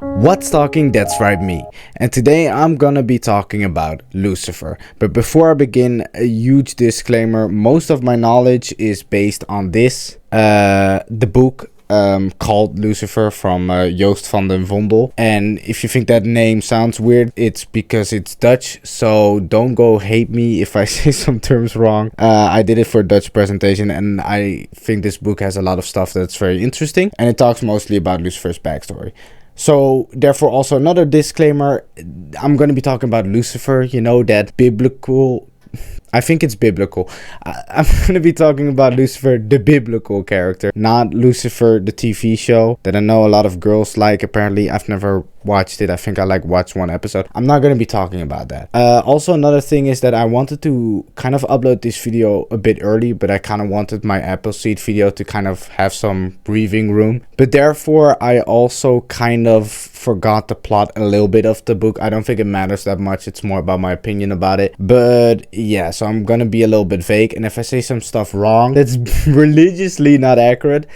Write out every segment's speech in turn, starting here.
What's talking? That's right, me. And today I'm gonna be talking about Lucifer. But before I begin, a huge disclaimer: most of my knowledge is based on the book called Lucifer from Joost van den Vondel. And if you think that name sounds weird, it's because it's Dutch, so don't go hate me if I say some terms wrong. I did it for a Dutch presentation, and I think this book has a lot of stuff that's very interesting, and it talks mostly about Lucifer's backstory. So, therefore, also another disclaimer: I'm going to be talking about Lucifer, that biblical. I think it's biblical. I'm going to be talking about Lucifer, the biblical character, not Lucifer, the TV show that I know a lot of girls like. Apparently, I've never watched it. I think I watched one episode. I'm not going to be talking about that. Also, another thing is that I wanted to kind of upload this video a bit early, but I kind of wanted my Appleseed video to kind of have some breathing room. But therefore, I also kind of forgot the plot a little bit of the book. I don't think it matters that much. It's more about my opinion about it. But yeah, so I'm gonna be a little bit vague, and if I say some stuff wrong that's religiously not accurate,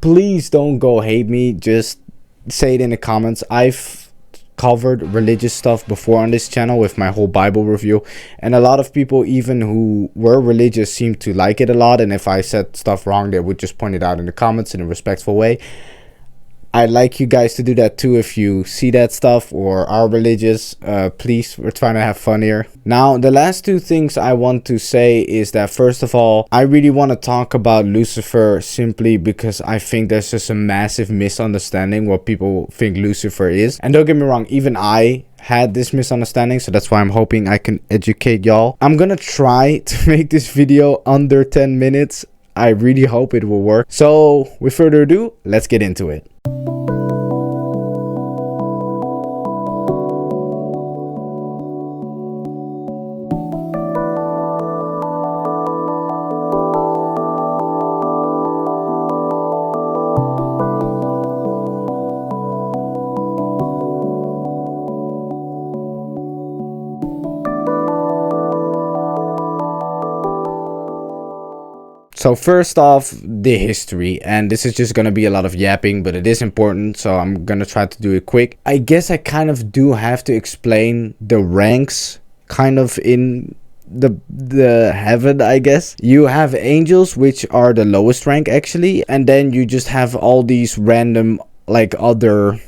please don't go hate me. Just say it in the comments. I've covered religious stuff before on this channel with my whole Bible review, and a lot of people, even who were religious, seem to like it a lot. And if I said stuff wrong, they would just point it out in the comments in a respectful way. I'd like you guys to do that too if you see that stuff or are religious. Please, we're trying to have fun here. Now, the last two things I want to say is that, first of all, I really want to talk about Lucifer simply because I think there's just a massive misunderstanding what people think Lucifer is. And don't get me wrong, even I had this misunderstanding, so that's why I'm hoping I can educate y'all. I'm gonna try to make this video under 10 minutes. I really hope it will work. So, with further ado, let's get into it. So first off, the history, and this is just going to be a lot of yapping, but it is important, so I'm going to try to do it quick. I guess I kind of do have to explain the ranks kind of in the heaven, I guess. You have angels, which are the lowest rank actually, and then you just have all these random other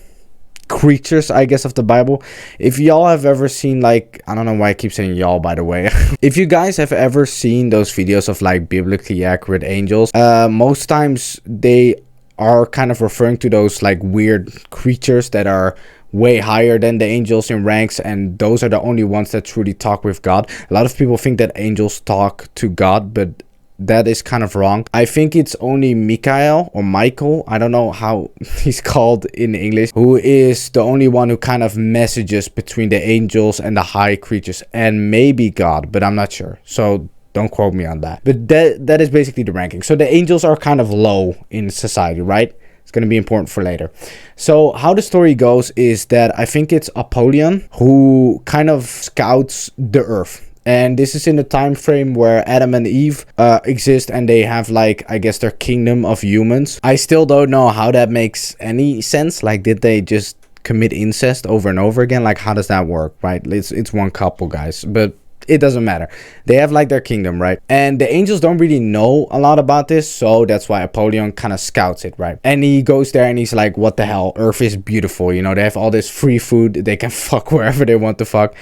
creatures, I guess, of the Bible. If y'all have ever seen, I don't know why I keep saying y'all, by the way. If you guys have ever seen those videos of biblically accurate angels, most times they are kind of referring to those weird creatures that are way higher than the angels in ranks, and those are the only ones that truly talk with God. A lot of people think that angels talk to God, but that is kind of wrong. I think it's only Michael or Michael, I don't know how he's called in English, who is the only one who kind of messages between the angels and the high creatures, and maybe God, but I'm not sure. So don't quote me on that. But that is basically the ranking. So the angels are kind of low in society, right? It's going to be important for later. So how the story goes is that I think it's Apollyon who kind of scouts the earth. And this is in the time frame where Adam and Eve exist, and they have I guess their kingdom of humans. I still don't know how that makes any sense. Did they just commit incest over and over again? How does that work, right? It's one couple, guys, but it doesn't matter. They have their kingdom, right? And the angels don't really know a lot about this, so that's why Apollyon kind of scouts it, right? And he goes there and he's like, what the hell? Earth is beautiful, they have all this free food. They can fuck wherever they want to fuck.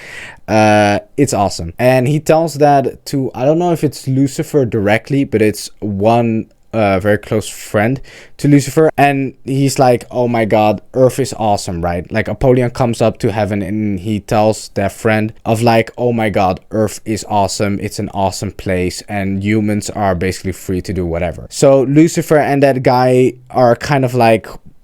It's awesome. And he tells that to, I don't know if it's Lucifer directly, but it's one very close friend to Lucifer, and he's like, oh my god, Earth is awesome, right? Apollyon comes up to heaven and he tells that friend of oh my god, Earth is awesome, it's an awesome place, and humans are basically free to do whatever. So Lucifer and that guy are kind of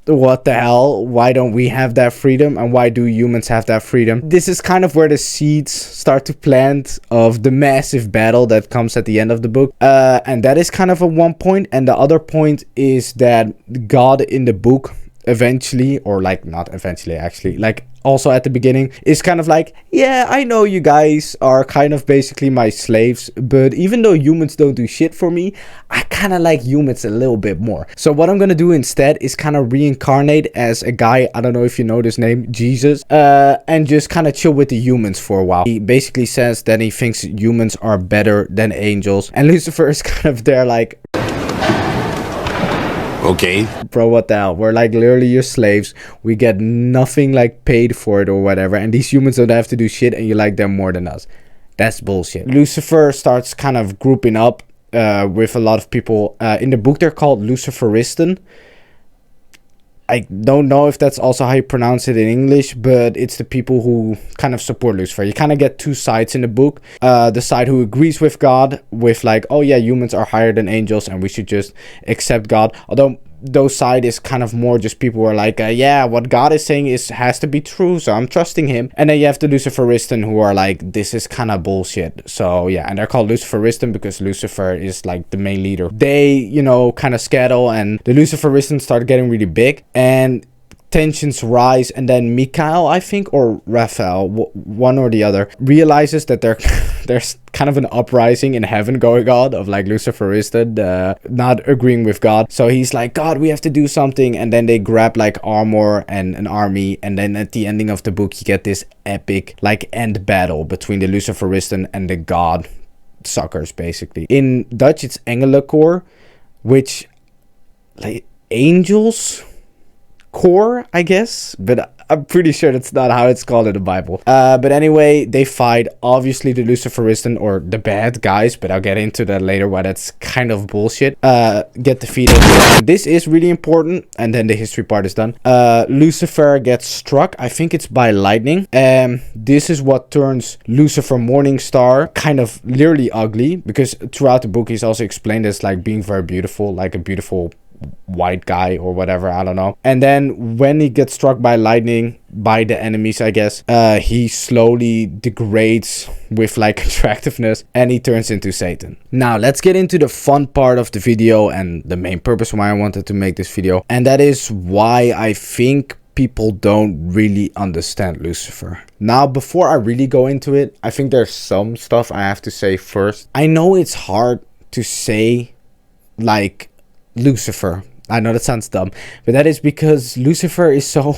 what the hell? Why don't we have that freedom? And why do humans have that freedom? This is kind of where the seeds start to plant of the massive battle that comes at the end of the book. And that is kind of a one point. And the other point is that God in the book eventually, or like not eventually actually, like also at the beginning, is kind of like, yeah, I know you guys are kind of basically my slaves, but even though humans don't do shit for me, I kind of like humans a little bit more. So what I'm gonna do instead is kind of reincarnate as a guy, I don't know if you know this name, Jesus, and just kind of chill with the humans for a while. He basically says that he thinks humans are better than angels, and Lucifer is kind of there like, okay, bro, what the hell? We're like literally your slaves. We get nothing like paid for it or whatever. And these humans don't have to do shit and you like them more than us. That's bullshit. Lucifer starts kind of grouping up with a lot of people. In the book, they're called Luciferisten. I don't know if that's also how you pronounce it in English, but it's the people who kind of support Lucifer. You kind of get two sides in the book. The side who agrees with God, with like, oh yeah, humans are higher than angels and we should just accept God. Although those side is kind of more just people who are like, yeah, what God is saying has to be true, so I'm trusting him. And then you have the Luciferisten who are like, this is kind of bullshit. So yeah, and they're called Luciferisten because Lucifer is like the main leader. They, you know, kind of scattle, and the Luciferisten start getting really big, and tensions rise, and then Mikhail, I think, or Raphael, one or the other, realizes that there's kind of an uprising in heaven going on of like Luciferisten not agreeing with God. So he's like, God, we have to do something. And then they grab like armor and an army, and then at the ending of the book you get this epic like end battle between the Luciferisten and the God suckers, basically. In Dutch it's Engelenkoor, which like angels core, I guess, but I'm pretty sure that's not how it's called in the Bible. But anyway, they fight obviously the Luciferisten, or the bad guys, but I'll get into that later why that's kind of bullshit. Get defeated. This is really important, and then the history part is done. Lucifer gets struck, I think it's by lightning. This is what turns Lucifer Morningstar kind of literally ugly, because throughout the book he's also explained as like being very beautiful, like a beautiful white guy or whatever, I don't know. And then when he gets struck by lightning by the enemies, I guess, he slowly degrades with like attractiveness, and he turns into Satan. Now let's get into the fun part of the video and the main purpose why I wanted to make this video, and that is why I think people don't really understand Lucifer. Now, before I really go into it, I think there's some stuff I have to say first. I know it's hard to say like Lucifer. I know that sounds dumb, but that is because Lucifer is so,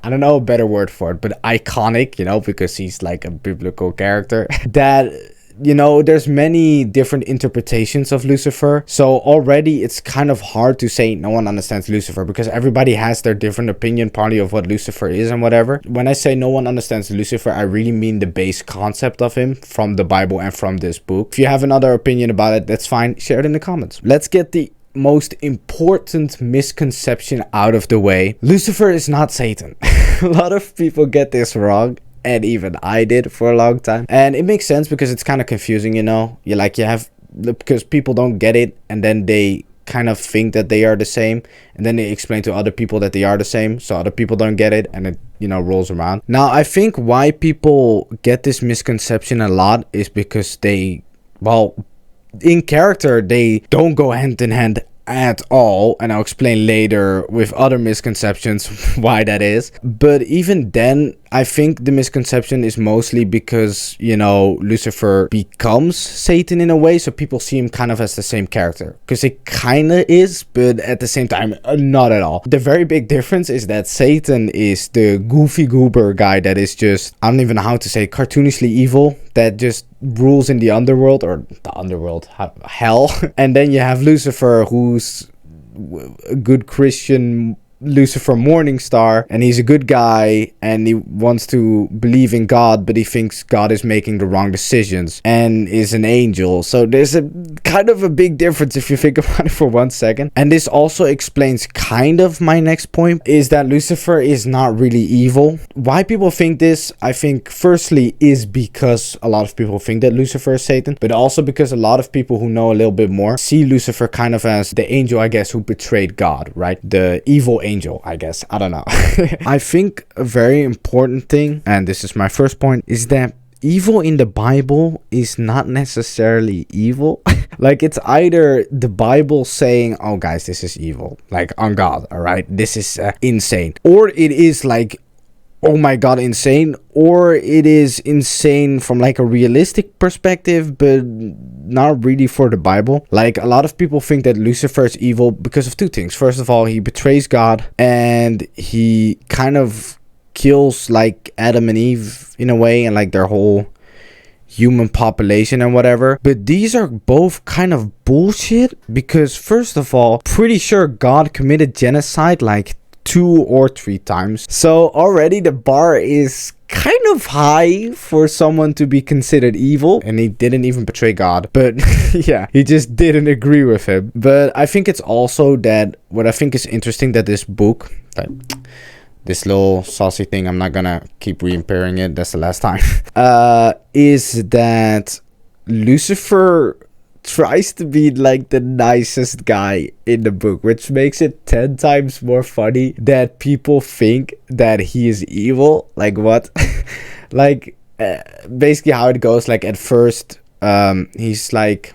I don't know a better word for it, but iconic, you know, because he's like a biblical character that, you know, there's many different interpretations of Lucifer. So already it's kind of hard to say no one understands Lucifer, because everybody has their different opinion partly of what Lucifer is and whatever. When I say no one understands Lucifer, I really mean the base concept of him from the Bible and from this book. If you have another opinion about it, that's fine. Share it in the comments. Let's get the most important misconception out of the way. Lucifer is not Satan. A lot of people get this wrong, and even I did for a long time, and it makes sense because it's kind of confusing, you know. Because people don't get it, and then they kind of think that they are the same, and then they explain to other people that they are the same, so other people don't get it, and it, you know, rolls around. Now I think why people get this misconception a lot is because they, well, in character they don't go hand in hand at all, and I'll explain later with other misconceptions why that is. But even then, I think the misconception is mostly because, you know, Lucifer becomes Satan in a way, so people see him kind of as the same character, because it kind of is, but at the same time not at all. The very big difference is that Satan is the goofy goober guy that is just, I don't even know how to say, cartoonishly evil, that just rules in the underworld, or the underworld, hell. And then you have Lucifer, who's a good Christian Lucifer Morningstar, and he's a good guy, and he wants to believe in God, but he thinks God is making the wrong decisions, and is an angel. So there's a kind of a big difference if you think about it for 1 second. And this also explains kind of my next point, is that Lucifer is not really evil. Why people think this, I think firstly is because a lot of people think that Lucifer is Satan, but also because a lot of people who know a little bit more see Lucifer kind of as the angel, I guess, who betrayed God, right? The evil angel, I guess. I don't know. I think a very important thing, and this is my first point, is that evil in the Bible is not necessarily evil. Like, it's either the Bible saying, oh guys, this is evil, like on God, all right, this is insane, or it is like, oh my god, insane, or it is insane from like a realistic perspective, but not really for the Bible. Like, a lot of people think that Lucifer is evil because of two things. First of all, he betrays God, and he kind of kills like Adam and Eve in a way, and like their whole human population and whatever. But these are both kind of bullshit, because first of all, pretty sure God committed genocide like 2 or 3 times. So already the bar is kind of high for someone to be considered evil, and he didn't even betray God. But yeah, he just didn't agree with him. But I think it's also that what I think is interesting, that this book, this little saucy thing, I'm not gonna keep re-impairing it, that's the last time, is that Lucifer tries to be like the nicest guy in the book, which makes it 10 times more funny that people think that he is evil. Like, what? Like, basically how it goes, like, at first he's like,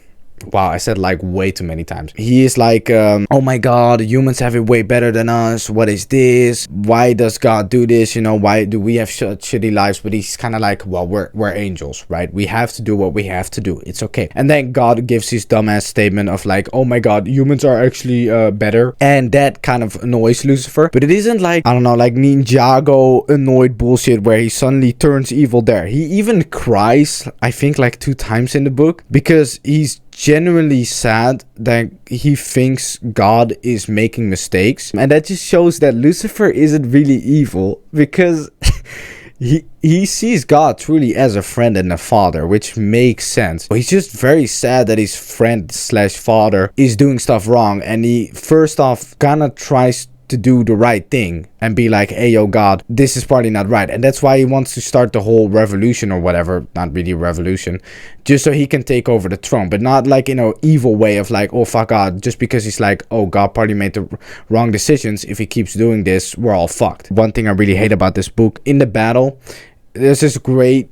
wow, I said like way too many times. He is like, oh my god, humans have it way better than us. What is this? Why does God do this? You know, why do we have such shitty lives? But he's kind of like, well, we're angels, right? We have to do what we have to do. It's okay. And then God gives his dumbass statement of like, oh my god, humans are actually better. And that kind of annoys Lucifer. But it isn't like, I don't know, like Ninjago annoyed bullshit where he suddenly turns evil there. He even cries, I think, like 2 times in the book, because he's genuinely sad that he thinks God is making mistakes. And that just shows that Lucifer isn't really evil, because he sees God truly as a friend and a father, which makes sense. He's just very sad that his friend slash father is doing stuff wrong, and he first off kind of tries to do the right thing and be like, hey yo God, this is probably not right. And that's why he wants to start the whole revolution or whatever, not really revolution, just so he can take over the throne, but not like in an evil way of like, oh fuck God, just because he's like, oh God probably made the wrong decisions, if he keeps doing this we're all fucked. One thing I really hate about this book, in the battle there's this great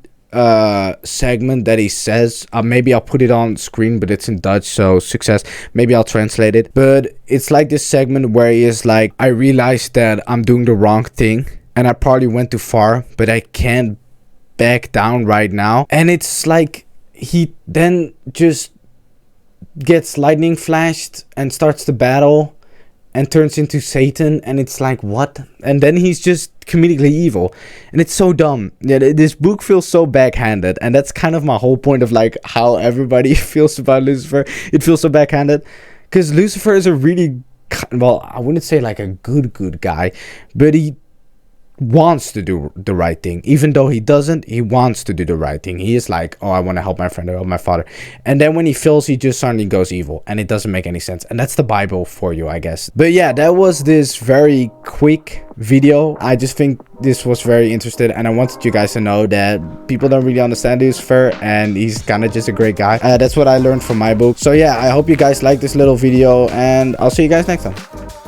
segment that he says, maybe I'll put it on screen, but it's in Dutch, so success, maybe I'll translate it. But it's like this segment where he is like, I realized that I'm doing the wrong thing and I probably went too far, but I can't back down right now. And it's like he then just gets lightning flashed and starts the battle and turns into Satan, and it's like, what? And then he's just comedically evil, and it's so dumb. Yeah, this book feels so backhanded, and that's kind of my whole point of like how everybody feels about Lucifer. It feels so backhanded because Lucifer is a really, well, I wouldn't say like a good guy, but he wants to do the right thing. Even though he doesn't, he wants to do the right thing. He is like, oh, I want to help my friend or help my father, and then when he fails, he just suddenly goes evil, and it doesn't make any sense. And that's the Bible for you, I guess. But yeah, that was this very quick video. I just think this was very interesting, and I wanted you guys to know that people don't really understand Lucifer, and he's kind of just a great guy. That's what I learned from my book. So yeah, I hope you guys like this little video, and I'll see you guys next time.